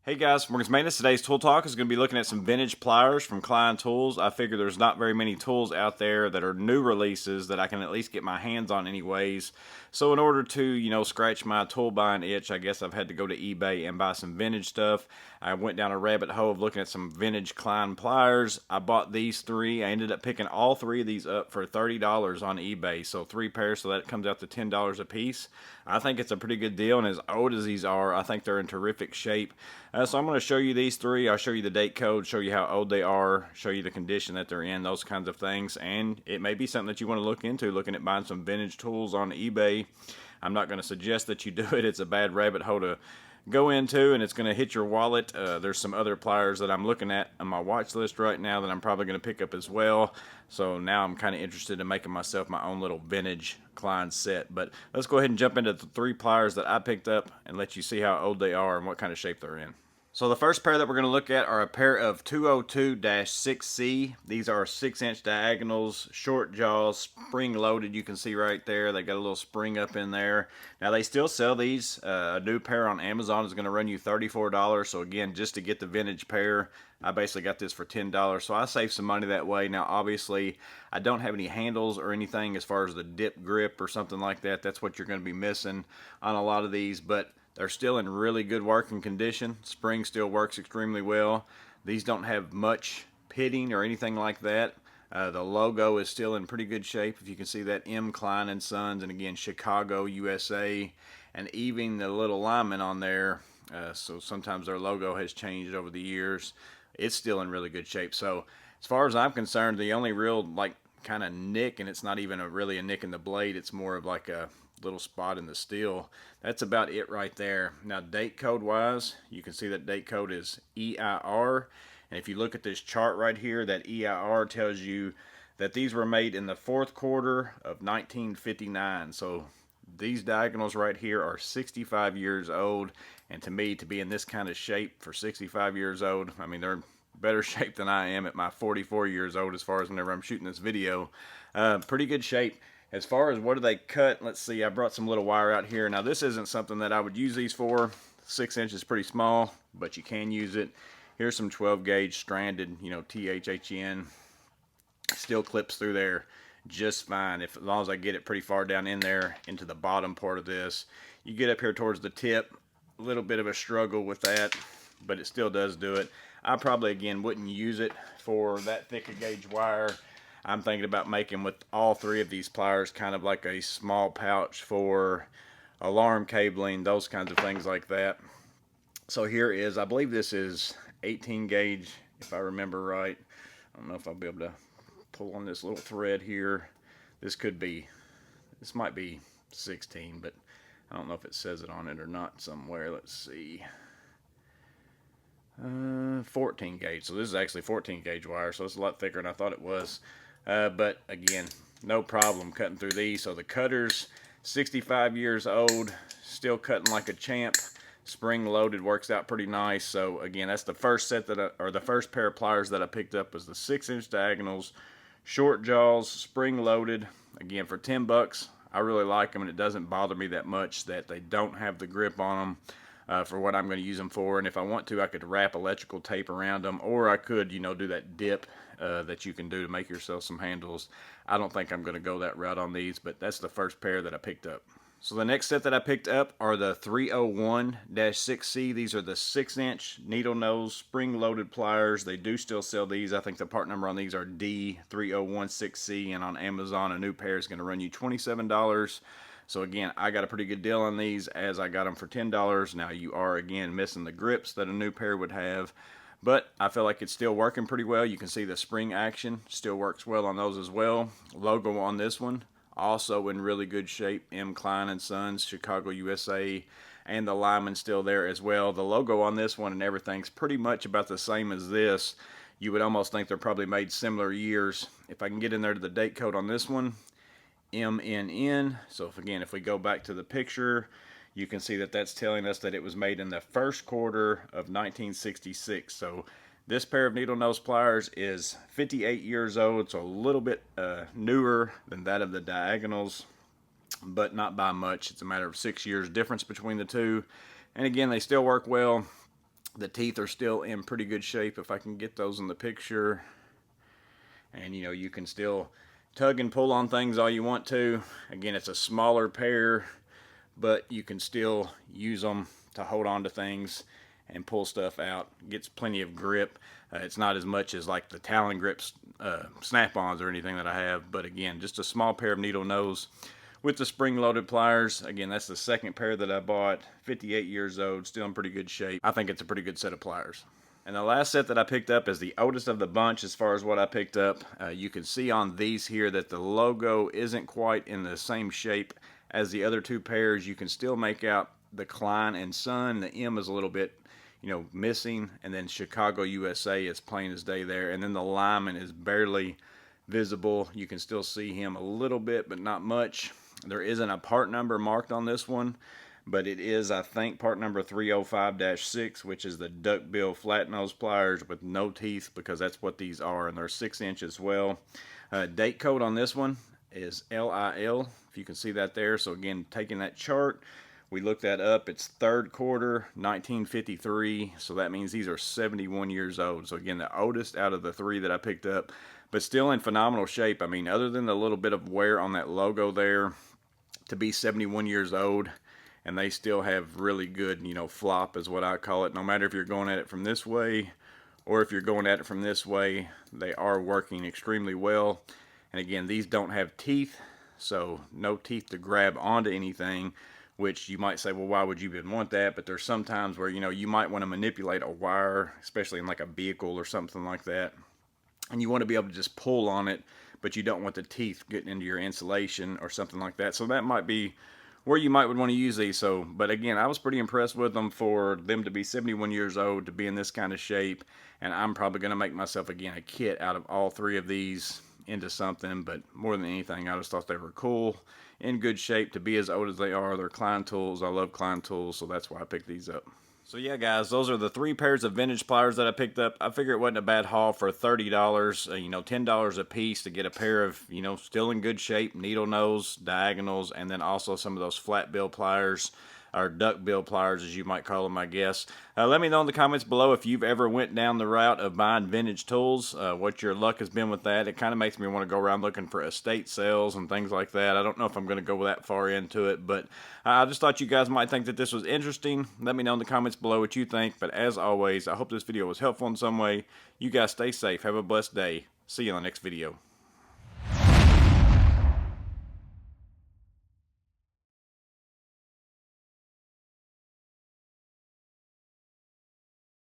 Hey guys, Morgan's Maintenance. Today's Tool Talk is going to be looking at some vintage pliers from Klein Tools. I figure there's not very many tools out there that are new releases that I can at least get my hands on anyways. So in order to, scratch my tool buying itch, I guess I've had to go to eBay and buy some vintage stuff. I went down a rabbit hole of looking at some vintage Klein pliers. I bought these three. I ended up picking all three of these up for $30 on eBay. So 3 pairs, so that comes out to $10 a piece. I think it's a pretty good deal, and as old as these are, I think they're in terrific shape. So I'm going to show you these three. I'll show you the date code, show you how old they are, show you the condition that they're in, those kinds of things. And it may be something that you want to look into, looking at buying some vintage tools on eBay. I'm not going to suggest that you do it. It's a bad rabbit hole to go into, and it's going to hit your wallet. There's some other pliers that I'm looking at on my watch list right now that I'm probably going to pick up as well. So now I'm kind of interested in making myself my own little vintage Klein set. But let's go ahead and jump into the three pliers that I picked up and let you see how old they are and what kind of shape they're in. So the first pair that we're going to look at are a pair of 202-6C. These are 6-inch diagonals, short jaws, spring loaded. You can see right there, they got a little spring up in there. Now they still sell these. A new pair on Amazon is going to run you $34. So again, just to get the vintage pair, I basically got this for $10. So I saved some money that way. Now obviously, I don't have any handles or anything as far as the dip grip or something like that. That's what you're going to be missing on a lot of these, but they're still in really good working condition. Spring still works extremely well. These don't have much pitting or anything like that. The logo is still in pretty good shape. If you can see that, M. Klein and Sons, and again, Chicago, USA, and even the little alignment on there. So sometimes their logo has changed over the years. It's still in really good shape. So as far as I'm concerned, the only real kind of nick, and it's not even really a nick in the blade, it's more of like a little spot in the steel. That's about it right there. Now date code wise, you can see that date code is EIR, and if you look at this chart right here, that EIR tells you that these were made in the fourth quarter of 1959. So these diagonals right here are 65 years old, and to me, to be in this kind of shape for 65 years old, I mean, they're in better shape than I am at my 44 years old as far as whenever I'm shooting this video. Pretty good shape. As far as what do they cut, let's see, I brought some little wire out here. Now this isn't something that I would use these for. 6 inches is pretty small, but you can use it. Here's some 12 gauge stranded, THHN. Still clips through there just fine, as long as I get it pretty far down in there into the bottom part of this. You get up here towards the tip, a little bit of a struggle with that, but it still does do it. I probably, again, wouldn't use it for that thick a gauge wire. I'm thinking about making with all three of these pliers kind of like a small pouch for alarm cabling, those kinds of things like that. So here is, I believe this is 18 gauge, if I remember right. I don't know if I'll be able to pull on this little thread here. This might be 16, but I don't know if it says it on it or not somewhere. Let's see. 14 gauge. So this is actually 14 gauge wire, so it's a lot thicker than I thought it was. But again, no problem cutting through these. So the cutter's 65 years old, still cutting like a champ. Spring loaded, works out pretty nice. So again, that's the first set the first pair of pliers that I picked up was the 6-inch diagonals, short jaws, spring loaded. Again, for $10, I really like them, and it doesn't bother me that much that they don't have the grip on them. For what I'm going to use them for, and if I want to, I could wrap electrical tape around them, or I could, do that dip that you can do to make yourself some handles. I don't think I'm going to go that route on these, but that's the first pair that I picked up. So the next set that I picked up are the 301-6C. These are the 6-inch needle nose spring loaded pliers. They do still sell these. I think the part number on these are D3016C, and on Amazon a new pair is going to run you $27. So again, I got a pretty good deal on these as I got them for $10. Now you are again missing the grips that a new pair would have, but I feel like it's still working pretty well. You can see the spring action still works well on those as well. Logo on this one also in really good shape. M. Klein and Sons, Chicago, USA, and the lineman still there as well. The logo on this one and everything's pretty much about the same as this. You would almost think they're probably made similar years. If I can get in there to the date code on this one, MNN. So if we go back to the picture, you can see that that's telling us that it was made in the first quarter of 1966. So this pair of needle nose pliers is 58 years old, so a little bit newer than that of the diagonals, but not by much. It's a matter of 6 years difference between the two. And again, they still work well. The teeth are still in pretty good shape if I can get those in the picture. And you know, you can still tug and pull on things all you want to. Again, it's a smaller pair, but you can still use them to hold on to things and pull stuff out. Gets plenty of grip. It's not as much as like the Talon Grips snap-ons or anything that I have, but again, just a small pair of needle nose with the spring-loaded pliers. Again, that's the second pair that I bought. 58 years old, still in pretty good shape. I think it's a pretty good set of pliers. And the last set that I picked up is the oldest of the bunch as far as what I picked up. You can see on these here that the logo isn't quite in the same shape as the other two pairs. You can still make out the Klein and Son. The M is a little bit, you know, missing, and then Chicago, USA is plain as day there. And then the lineman is barely visible. You can still see him a little bit, but not much. There isn't a part number marked on this one, but it is, I think, part number 305-6, which is the duckbill flat nose pliers with no teeth, because that's what these are, and they're 6" as well. Date code on this one is LIL, if you can see that there. So again, taking that chart, we looked that up. It's third quarter 1953, so that means these are 71 years old. So again, the oldest out of the three that I picked up, but still in phenomenal shape. I mean, other than the little bit of wear on that logo there, to be 71 years old, and they still have really good, you know, flop is what I call it. No matter if you're going at it from this way or if you're going at it from this way, they are working extremely well. And again, these don't have teeth, so no teeth to grab onto anything, which you might say, well, why would you even want that? But there's some times where, you know, you might want to manipulate a wire, especially in like a vehicle or something like that, and you want to be able to just pull on it, but you don't want the teeth getting into your insulation or something like that. So that might be where you might would want to use these. So, but again, I was pretty impressed with them for them to be 71 years old, to be in this kind of shape. And I'm probably going to make myself, again, a kit out of all three of these into something. But more than anything, I just thought they were cool, in good shape to be as old as they are. They're Klein tools. I love Klein tools, so that's why I picked these up. So yeah, guys, those are the three pairs of vintage pliers that I picked up. I figure it wasn't a bad haul for $30, you know, $10 a piece to get a pair of, you know, still in good shape, needle nose, diagonals, and then also some of those flat bill pliers, or duck bill pliers as you might call them, I guess. Let me know in the comments below if you've ever went down the route of buying vintage tools, what your luck has been with that. It kind of makes me want to go around looking for estate sales and things like that. I don't know if I'm going to go that far into it, but I just thought you guys might think that this was interesting. Let me know in the comments below what you think, but as always, I hope this video was helpful in some way. You guys stay safe. Have a blessed day. See you in the next video.